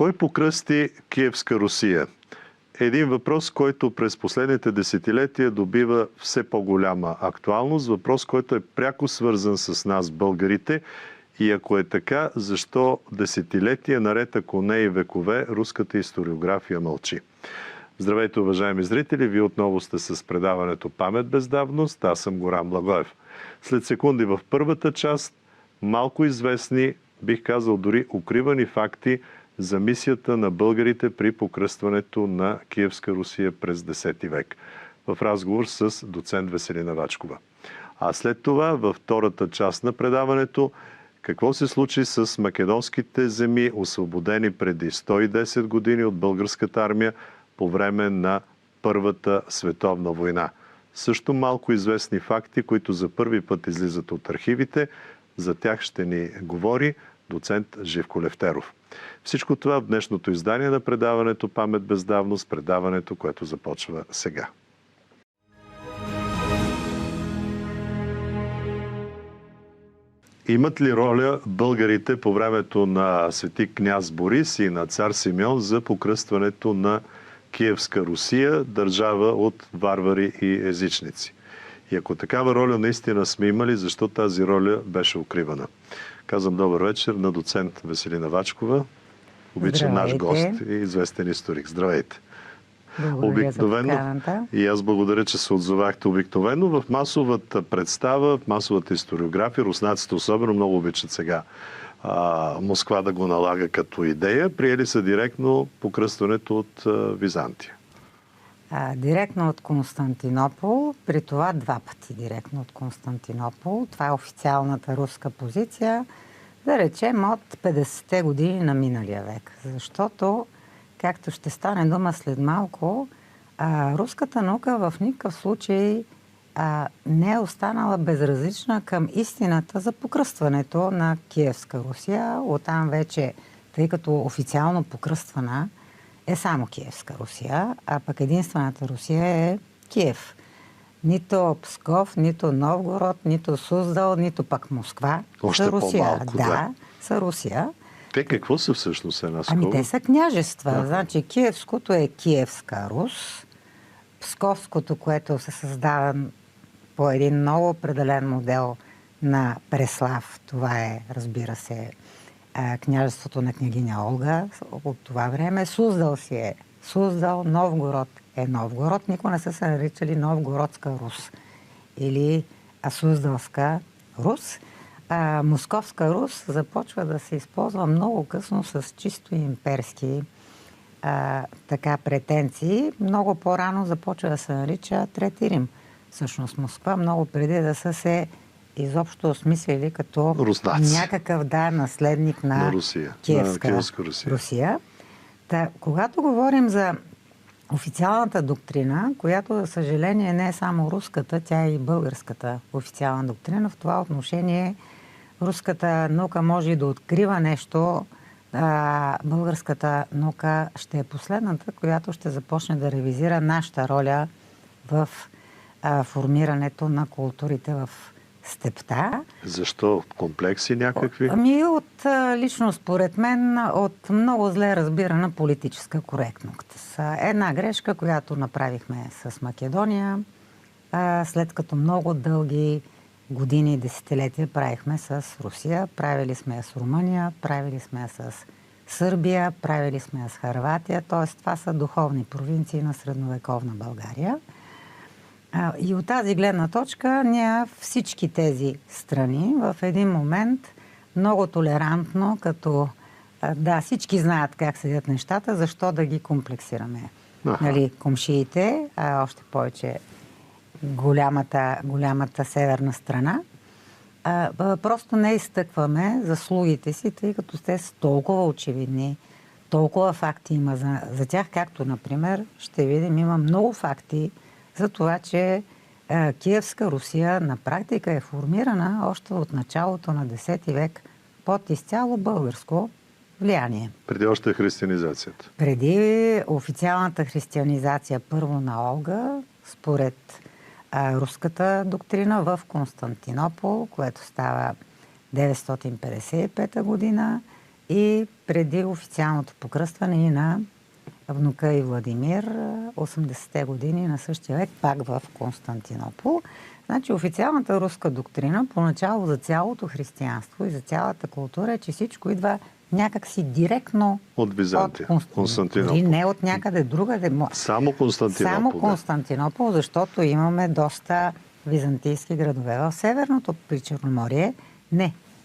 Кой покръсти Киевска Русия? Един въпрос, който през последните десетилетия добива все по-голяма актуалност. Въпрос, който е пряко свързан с нас, българите. И ако е така, защо десетилетия наред, ако не и векове, руската историография мълчи? Здравейте, уважаеми зрители! Вие отново сте с предаването "Памет без давност". Аз съм Горан Благоев. След секунди в първата част малко известни, бих казал дори укривани факти за мисията на българите при покръстването на Киевска Русия през X век. В разговор с доцент Веселина Вачкова. А след това, във втората част на предаването, какво се случи с македонските земи, освободени преди 110 години от българската армия по време на Първата световна война. Също малко известни факти, които за първи път излизат от архивите. За тях ще ни говори доцент Живко Левтеров. Всичко това в днешното издание на предаването "Памет без давност", предаването, което започва сега. Имат ли роля българите по времето на свети княз Борис и на цар Симеон за покръстването на Киевска Русия, държава от варвари и езичници? И ако такава роля наистина сме имали, защо тази роля беше укривана? Казвам добър вечер на доцент Веселина Вачкова, обичан наш гост и известен историк. Здравейте! Обикновено, и аз благодаря, че се отзовахте. Обикновено в масовата представа, в масовата историография, руснаците особено много обичат сега Москва да го налага като идея. Приели са директно покръстването от Византия. Директно от Константинопол, при това 2 пъти директно от Константинопол. Това е официалната руска позиция, да речем от 50-те години на миналия век. Защото, както ще стане дума след малко, руската наука в никакъв случай не е останала безразлична към истината за покръстването на Киевска Русия. Оттам вече, тъй като официално покръствана е само Киевска Русия, а пък единствената Русия е Киев. Нито Псков, нито Новгород, нито Суздал, нито пък Москва са Русия. По-малко, да, са Русия. Те какво са всъщност една скоба? Те са княжества. Значи Киевското е Киевска Рус, Псковското, което се създава по един много определен модел на Преслав. Това е, разбира се, княжеството на княгиня Олга от това време. Суздал си е Суздал, Новгород е Новгород. Никога не са се наричали Новгородска Рус или Суздалска Рус. Московска Рус започва да се използва много късно с чисто имперски претенции. Много по-рано започва да се нарича Трети Рим. Всъщност Москва много преди да са се изобщо осмислили като руснаци, някакъв наследник на Русия, Киевска Русия. Когато говорим за официалната доктрина, която за съжаление не е само руската, тя е и българската официална доктрина. В това отношение руската наука може и да открива нещо, българската наука ще е последната, която ще започне да ревизира нашата роля в формирането на културите в степта. Защо? Комплекси някакви? Лично според мен, от много зле разбирана политическа коректност. Една грешка, която направихме с Македония, след като много дълги години и десетилетия правихме с Русия, правили сме я с Румъния, правили сме я с Сърбия, правили сме я с Хърватия, т.е. това са духовни провинции на средновековна България. И от тази гледна точка ние всички тези страни в един момент много толерантно, като всички знаят как седят нещата, защо да ги комплексираме. Комшиите, още повече голямата северна страна, просто не изтъкваме заслугите си, тъй като те са толкова очевидни, толкова факти има за тях, както, например, ще видим, има много факти за това, че Киевска Русия на практика е формирана още от началото на X век под изцяло българско влияние. Преди още християнизацията. Преди официалната християнизация първо на Олга, според руската доктрина в Константинопол, което става 955 година, и преди официалното покръстване и на внука и Владимир, 80-те години на същия век, пак в Константинопол. Значи официалната руска доктрина, поначало за цялото християнство и за цялата култура е, че всичко идва някакси директно от Византия, Константинопол. И не от някъде другаде. Само Константинопол. Само Константинопол, защото имаме доста византийски градове в северното при Черноморие.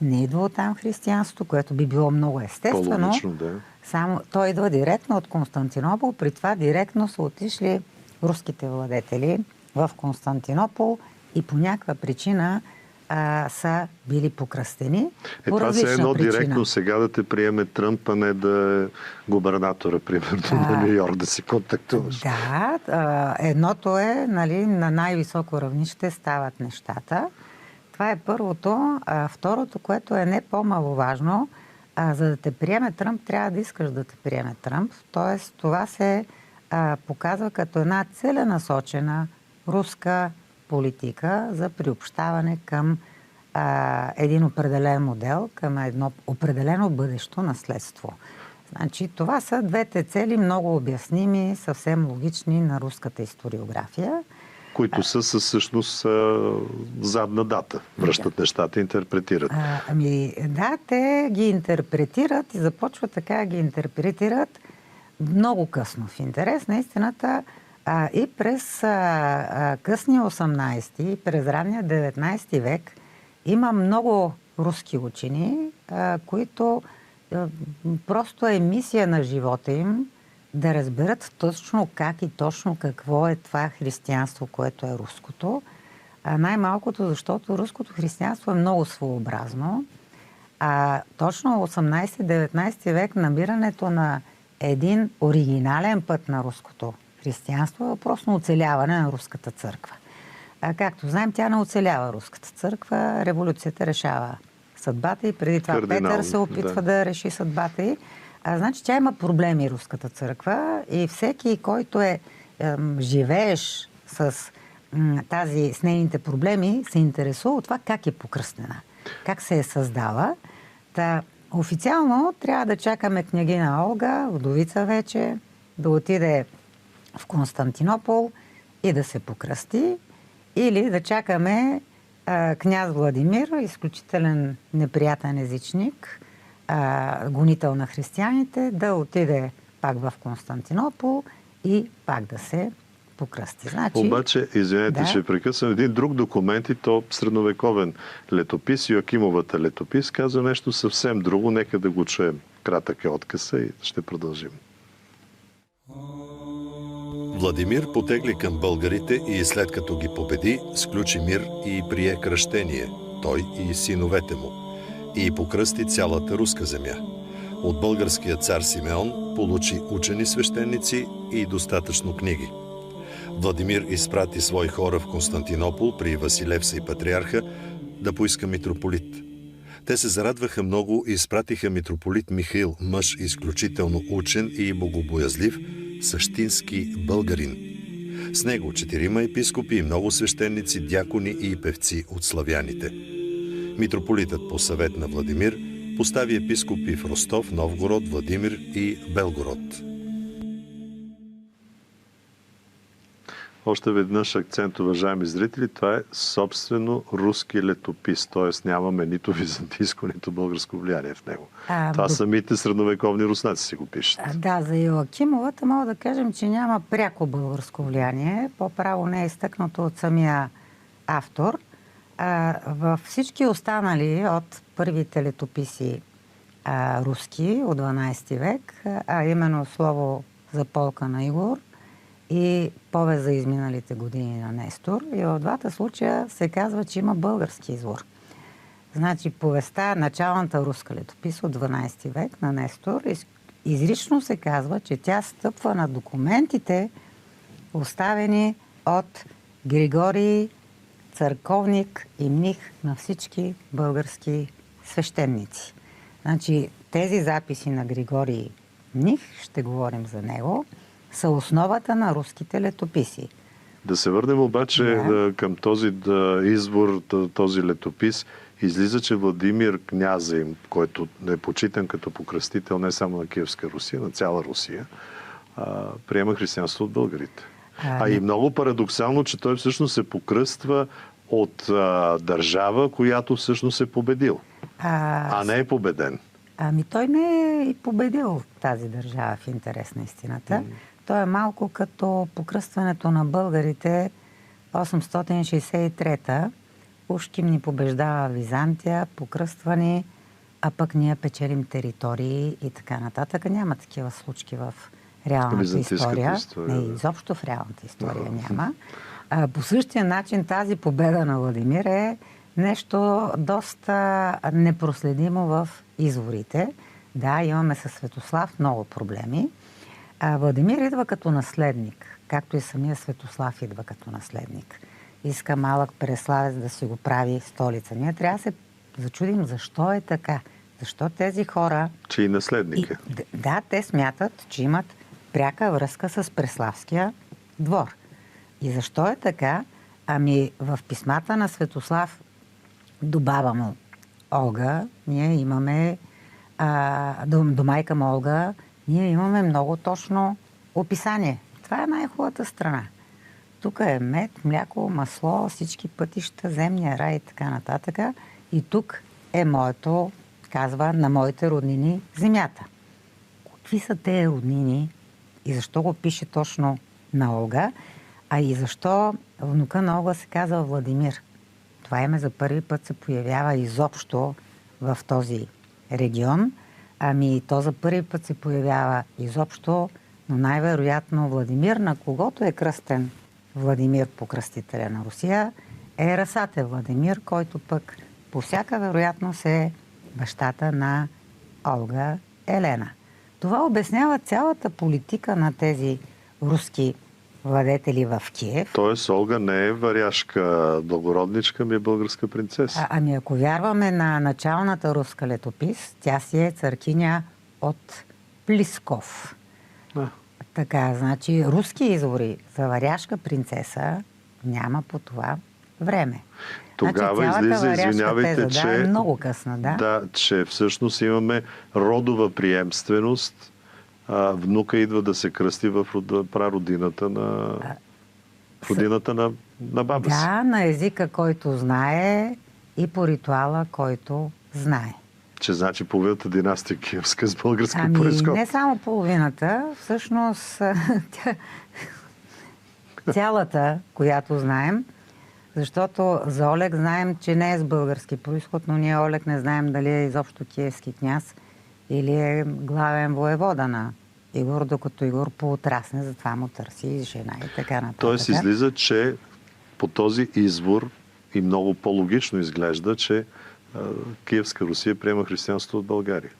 Не идва от там християнството, което би било много естествено. По-логично, да. Само той идва директно от Константинопол. При това директно са отишли руските владетели в Константинопол и по някаква причина са били покръстени. По това се едно причина. Директно сега да те приеме Тръмп, а не да е губернатора, примерно, на Ню Йорк, да си контактуваш. Да, едното е, нали, на най-високо равнище стават нещата. Това е първото. Второто, което е не по-маловажно, за да те приеме Тръмп, трябва да искаш да те приеме Тръмп. Тоест, това се показва като една целенасочена руска политика за приобщаване към един определен модел, към едно определено бъдещо наследство. Значи, това са двете цели, много обясними, съвсем логични на руската историография. Които са със всъщност задна дата. Връщат нещата, интерпретират. Да, те ги интерпретират и започват така да ги интерпретират много късно. В интерес на истината и през късния 18 и през ранния 19 век има много руски учени, които просто е мисия на живота им да разберат точно как и точно какво е това християнство, което е руското. Най-малкото, защото руското християнство е много своеобразно. Точно 18-19 век намирането на един оригинален път на руското християнство е въпрос на оцеляване на руската църква. Както знаем, тя не оцелява руската църква. Революцията решава съдбата и преди това Петър се опитва да реши съдбата й. Значи тя има проблеми, руската църква, и всеки, който живееш с нейните проблеми, се интересува от това как е покръстена, как се е създала. Официално трябва да чакаме княгиня Олга, вдовица вече, да отиде в Константинопол и да се покръсти, или да чакаме княз Владимир, изключителен неприятен езичник, гонител на християните, да отиде пак в Константинопол и пак да се покръсти. Значи, обаче, извинете, ще прекъсвам, един друг документ, и то средновековен летопис, Йоакимовата летопис, казва нещо съвсем друго. Нека да го чуем. Кратък е откъса и ще продължим. Владимир потегли към българите и след като ги победи, сключи мир и прие кръщение, той и синовете му, и покръсти цялата руска земя. От българския цар Симеон получи учени свещеници и достатъчно книги. Владимир изпрати свои хора в Константинопол при Василевса и патриарха да поиска митрополит. Те се зарадваха много и изпратиха митрополит Михаил, мъж изключително учен и богобоязлив, същински българин. С него 4 епископи и много свещеници, дякони и певци от славяните. Митрополитът по съвет на Владимир постави епископи в Ростов, Новгород, Владимир и Белгород. Още веднъж акцент, уважаеми зрители, това е собствено руски летопис, т.е. нямаме нито византийско, нито българско влияние в него. Това самите средновековни руснаци си го пишат. Да, за Йоакимовата мога да кажем, че няма пряко българско влияние. По-право не е изтъкнато от самия автор. Във всички останали от първите летописи руски от 12 век, а именно слово за полка на Игор и повест за изминалите години на Нестор, и в двата случая се казва, че има български извор. Значи повестта, началната руска летопис от 12 век на Нестор, изрично се казва, че тя стъпва на документите, оставени от Григорий, църковник и мних на всички български свещеници. Значи тези записи на Григорий мних, ще говорим за него, са основата на руските летописи. Да се върнем обаче към този извор, този летопис. Излиза, че Владимир княза им, който е почитан като покръстител не само на Киевска Русия, на цяла Русия, приема християнство от българите. И много парадоксално, че той всъщност се покръства от държава, която всъщност е победил, а не е победен. Ами той не е и победил тази държава, в интерес на истината. Той е малко като покръстването на българите 863-та. Ушким ни побеждава Византия, покръствани, а пък ние печелим територии и така нататък. Няма такива случки в реалната история. Не, изобщо в реалната история няма. По същия начин тази победа на Владимир е нещо доста непроследимо в изворите. Да, имаме със Светослав много проблеми. Владимир идва като наследник, както и самия Светослав идва като наследник. Иска малък Преславец да си го прави столица. Ние трябва да се зачудим защо е така. Защо тези хора... Че и наследник е. Да, те смятат, че имат пряка връзка с Преславския двор. И защо е така? Ами в писмата на Светослав до баба му Олга, ние имаме до майка му Олга, ние имаме много точно описание. Това е най-хубавата страна. Тук е мед, мляко, масло, всички пътища, земния рай и така нататък. И тук е моето, казва, на моите роднини земята. Какви са тези роднини и защо го пише точно на Олга, а и защо внука на Олга се казва Владимир? Това име за първи път се появява изобщо в този регион. Ами то за първи път се появява изобщо, но най-вероятно Владимир, на когото е кръстен Владимир, покръстителя на Русия, е Расате Владимир, който пък по всяка вероятност е бащата на Олга Елена. Това обяснява цялата политика на тези руски владетели в Киев. Тоест Олга не е варяжка благородничка, ми е българска принцеса. Ами ако вярваме на началната руска летопис, тя си е царкиня от Плисков. Така, значи руски извори за варяжка принцеса няма по това време. Тогава излиза, извинявайте, че... е много късна, да. Да, че всъщност имаме родова приемственост. Внука идва да се кръсти в прародината на родината на баба си. Да, на езика, който знае и по ритуала, който знае. Че значи половината династия киевска с български произход. Не само половината, всъщност цялата, която знаем, защото за Олег знаем, че не е с български произход, но ние Олег не знаем дали е изобщо киевски княз или е главен воевода на Игор, докато Игор поотрасне, затова му търси жена и така нататък. Тоест излиза, че по този извор и много по-логично изглежда, че Киевска Русия приема християнство от България.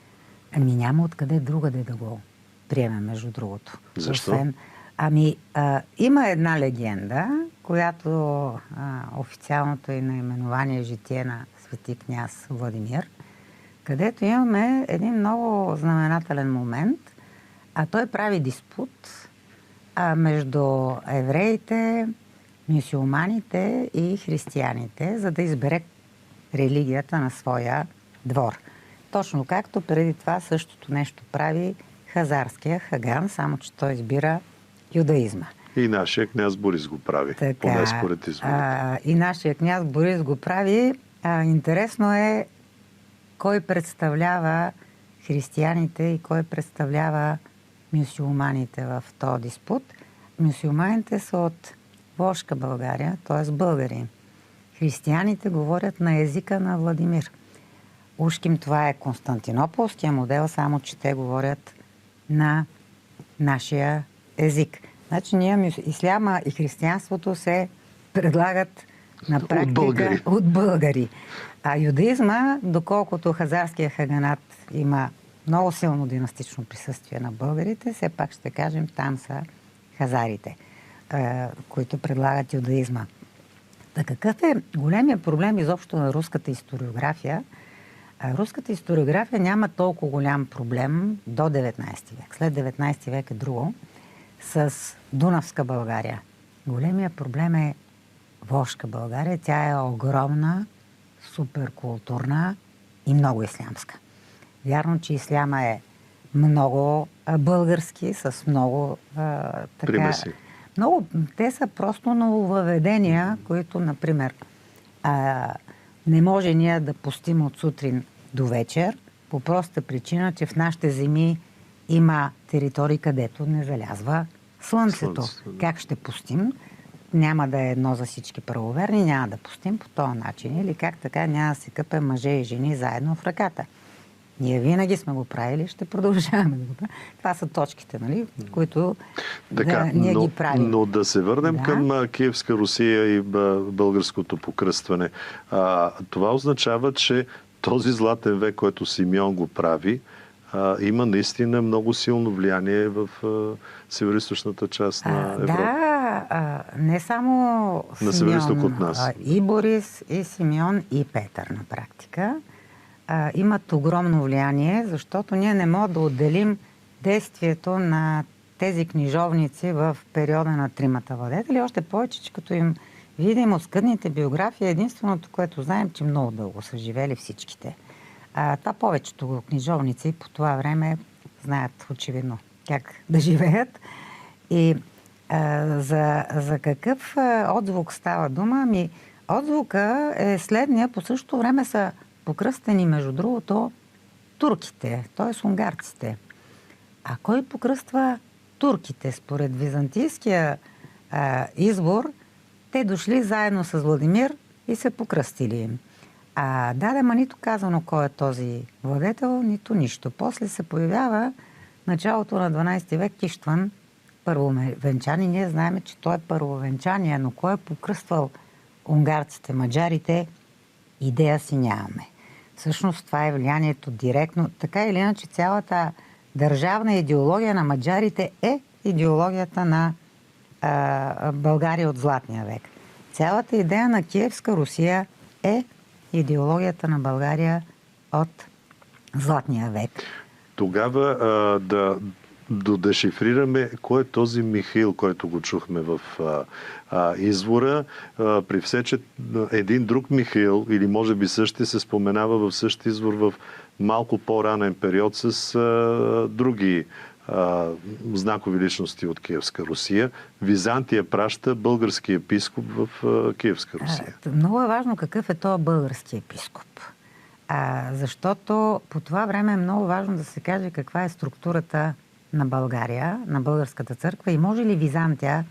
Ами няма откъде другаде да го приеме, между другото. Защо? Има една легенда, която официалното и наименование е житие на свети княз Владимир, където имаме един много знаменателен момент, а той прави диспут между евреите, мюсюлманите и християните, за да избере религията на своя двор. Точно както преди това същото нещо прави хазарския Хаган, само че той избира юдаизма. И нашия княз Борис го прави, поне според изборите. И нашия княз Борис го прави. Интересно е кой представлява християните и кой представлява мюсюлманите в този диспут. Мюсюлманите са от Волжка България, т.е. българи. Християните говорят на езика на Владимир. Ушким това е константинополския модел, само че те говорят на нашия език. Значи ние исляма и християнството се предлагат на практика от българи. А юдаизма, доколкото хазарския хаганат има много силно династично присъствие на българите, все пак ще кажем, там са хазарите, които предлагат юдаизма. Какъв е големия проблем изобщо на руската историография? Руската историография няма толкова голям проблем до 19 век. След 19 век е друго. С Дунавска България. Големия проблем е Волжка България. Тя е огромна, суперкултурна и много ислямска. Вярно, че исляма е много български, с много примеси. Много, те са просто нововъведения, които, например, не може ние да постим от сутрин до вечер, по проста причина, че в нашите земи има територии, където не залязва слънцето. Как ще пустим? Няма да е едно за всички правоверни, няма да пустим по този начин. Или как така няма да се къпем мъже и жени заедно в ръката. Ние винаги сме го правили, ще продължаваме да го правим. Това са точките, нали, които ние ги правим. Но да се върнем към Киевска Русия и българското покръстване. Това означава, че този златен век, който Симеон го прави, има наистина много силно влияние в североизточната част на Европа. Не само на североизток от нас. И Борис, и Симеон, и Петър на практика имат огромно влияние, защото ние не можем да отделим действието на тези книжовници в периода на тримата владетели. Още повече, че като им видим от скъдните биографии, единственото, което знаем, че много дълго са живели всичките. Това повечето книжовници по това време знаят очевидно как да живеят. И за какъв отзвук става дума? Отзвука е следния. По същото време са покръстени, между другото, турките, т.е. унгарците. А кой покръства турките? Според византийския избор, те дошли заедно с Владимир и се покръстили. Нито казано кой е този владетел, нито нищо. После се появява началото на 12 век Иштван, първовенчан, и ние знаем, че той е първовенчания, но кой е покръствал унгарците, маджарите, идея си нямаме. Всъщност това е влиянието директно. Така или иначе цялата държавна идеология на маджарите е идеологията на България от Златния век. Цялата идея на Киевска Русия е идеологията на България от Златния век. Тогава да дешифрираме кой е този Михаил, който го чухме в извора. При все, че един друг Михаил, или може би същия, се споменава в същия извор в малко по-ранен период с други знакови личности от Киевска Русия. Византия праща български епископ в Киевска Русия. Много е важно какъв е този български епископ. Защото по това време е много важно да се каже каква е структурата на България, на българската църква и може ли Византия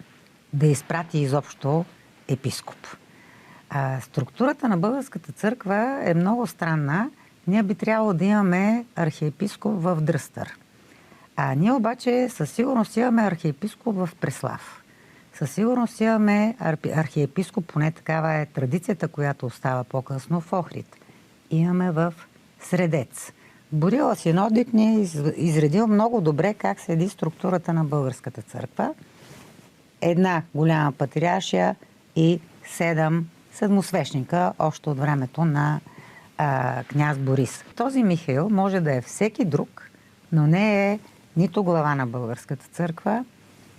да изпрати изобщо епископ. Структурата на българската църква е много странна. Ние би трябвало да имаме архиепископ в Дръстър. Ние обаче със сигурност имаме архиепископ в Преслав. Със сигурност имаме архиепископ, поне такава е традицията, която остава по-късно, в Охрид. Имаме в Средец. Борила Синодик ни е изредил много добре как седи структурата на българската църква. Една голяма патриаршия и 7 седмосвещника, още от времето на княз Борис. Този Михаил може да е всеки друг, но не е нито глава на българската църква,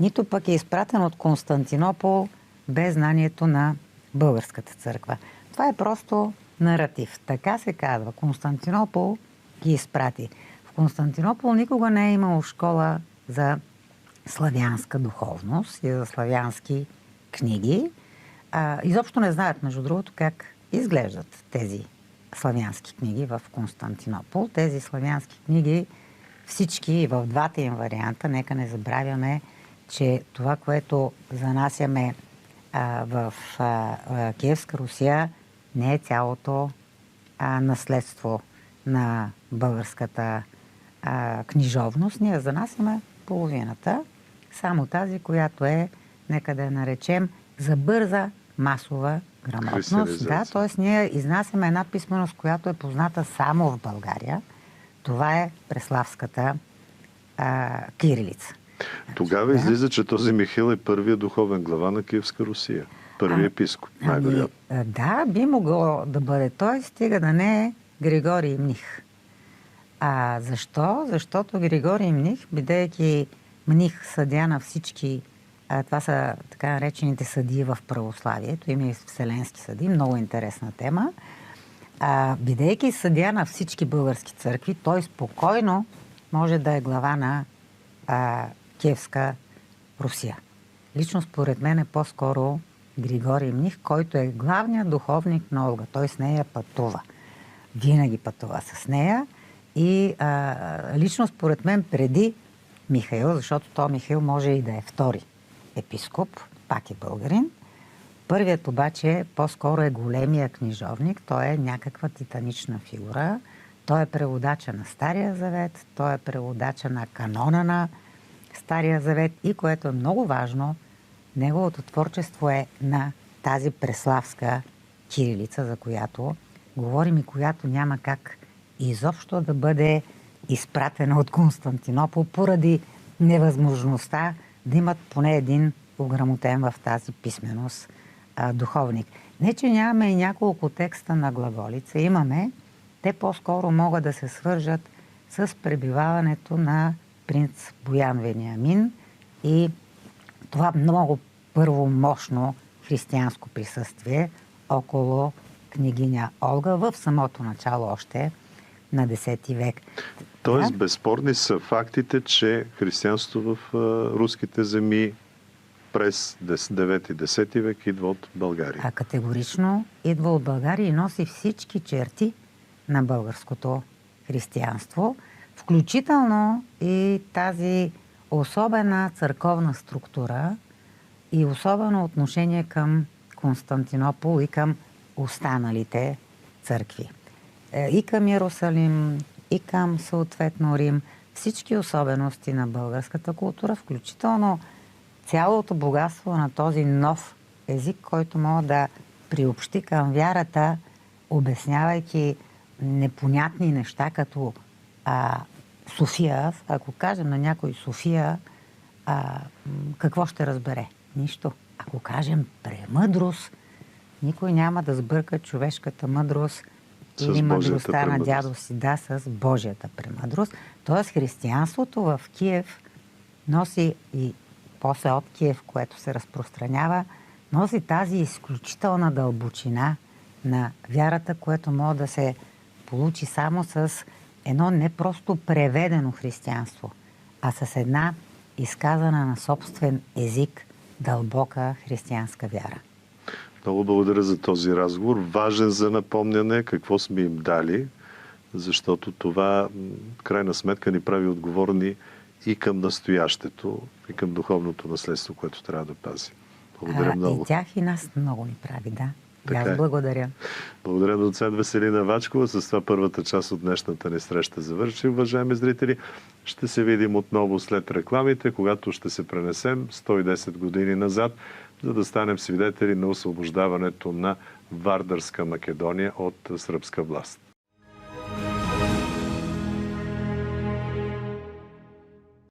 нито пък е изпратен от Константинопол без знанието на българската църква. Това е просто наратив. Така се казва. Константинопол ги изпрати. В Константинопол никога не е имало школа за славянска духовност и за славянски книги. Изобщо не знаят, между другото, как изглеждат тези славянски книги в Константинопол. Тези славянски книги, всички в двата им варианта, нека не забравяме, че това, което занасяме в Киевска Русия, не е цялото наследство на българската книжовност. Ние занасяме половината, само тази, която е, нека да я наречем, за бърза масова грамотност. Да, т.е. ние изнасяме една писменост, която е позната само в България. Това е преславската кирилица. Тогава излиза, че този Михаил е първият духовен глава на Киевска Русия. Първият епископ, най-вероятно. Да, би могло да бъде той, стига да не е Григорий Мних. Защо? Защото Григорий Мних, бидейки мних съдия на всички, това са така наречените съдии в православието, има и вселенски съдии, много интересна тема. Бидейки съдия на всички български църкви, той спокойно може да е глава на Киевска Русия. Лично според мен е по-скоро Григорий Мних, който е главният духовник на Олга. Той с нея пътува. Винаги пътува с нея. И лично според мен преди Михаил, защото то Михаил може и да е втори епископ, пак е българин. Първият обаче по-скоро е големия книжовник. Той е някаква титанична фигура. Той е преводача на Стария Завет, той е преводача на канона на Стария Завет и, което е много важно, неговото творчество е на тази преславска кирилица, за която говорим и която няма как изобщо да бъде изпратена от Константинопол поради невъзможността да имат поне един ограмотен в тази писменост духовник. Не, че нямаме и няколко текста на глаголица. Имаме. Те по-скоро могат да се свържат с пребиваването на принц Боян Вениамин и това много първо мощно християнско присъствие около княгиня Олга в самото начало още на 10 век. Тоест, безспорни са фактите, че християнството в руските земи през 9-10 век идва от България. Категорично идва от България и носи всички черти на българското християнство, включително и тази особена църковна структура и особено отношение към Константинопол и към останалите църкви. И към Иерусалим, и към съответно Рим. Всички особености на българската култура, включително цялото богатство на този нов език, който може да приобщи към вярата, обяснявайки непонятни неща, като София. Ако кажем на някой София, какво ще разбере? Нищо. Ако кажем премъдрост, никой няма да сбърка човешката мъдрост или мъдростта на дядо си, да, с Божията премъдрост. Тоест християнството в Киев носи и после от Киев, което се разпространява, носи тази изключителна дълбочина на вярата, което може да се получи само с едно не просто преведено християнство, а с една изказана на собствен език дълбока християнска вяра. Много благодаря за този разговор. Важен за напомняне какво сме им дали, защото това крайна сметка ни прави отговорни и към настоящето, и към духовното наследство, което трябва да пази. Благодаря много. И тях и нас много ни прави, да. Така аз благодаря. Благодаря на доцент Веселина Вачкова. С това първата част от днешната ни среща завърши, уважаеми зрители. Ще се видим отново след рекламите, когато ще се пренесем 110 години назад, за да станем свидетели на освобождаването на Вардарска Македония от сръбска власт.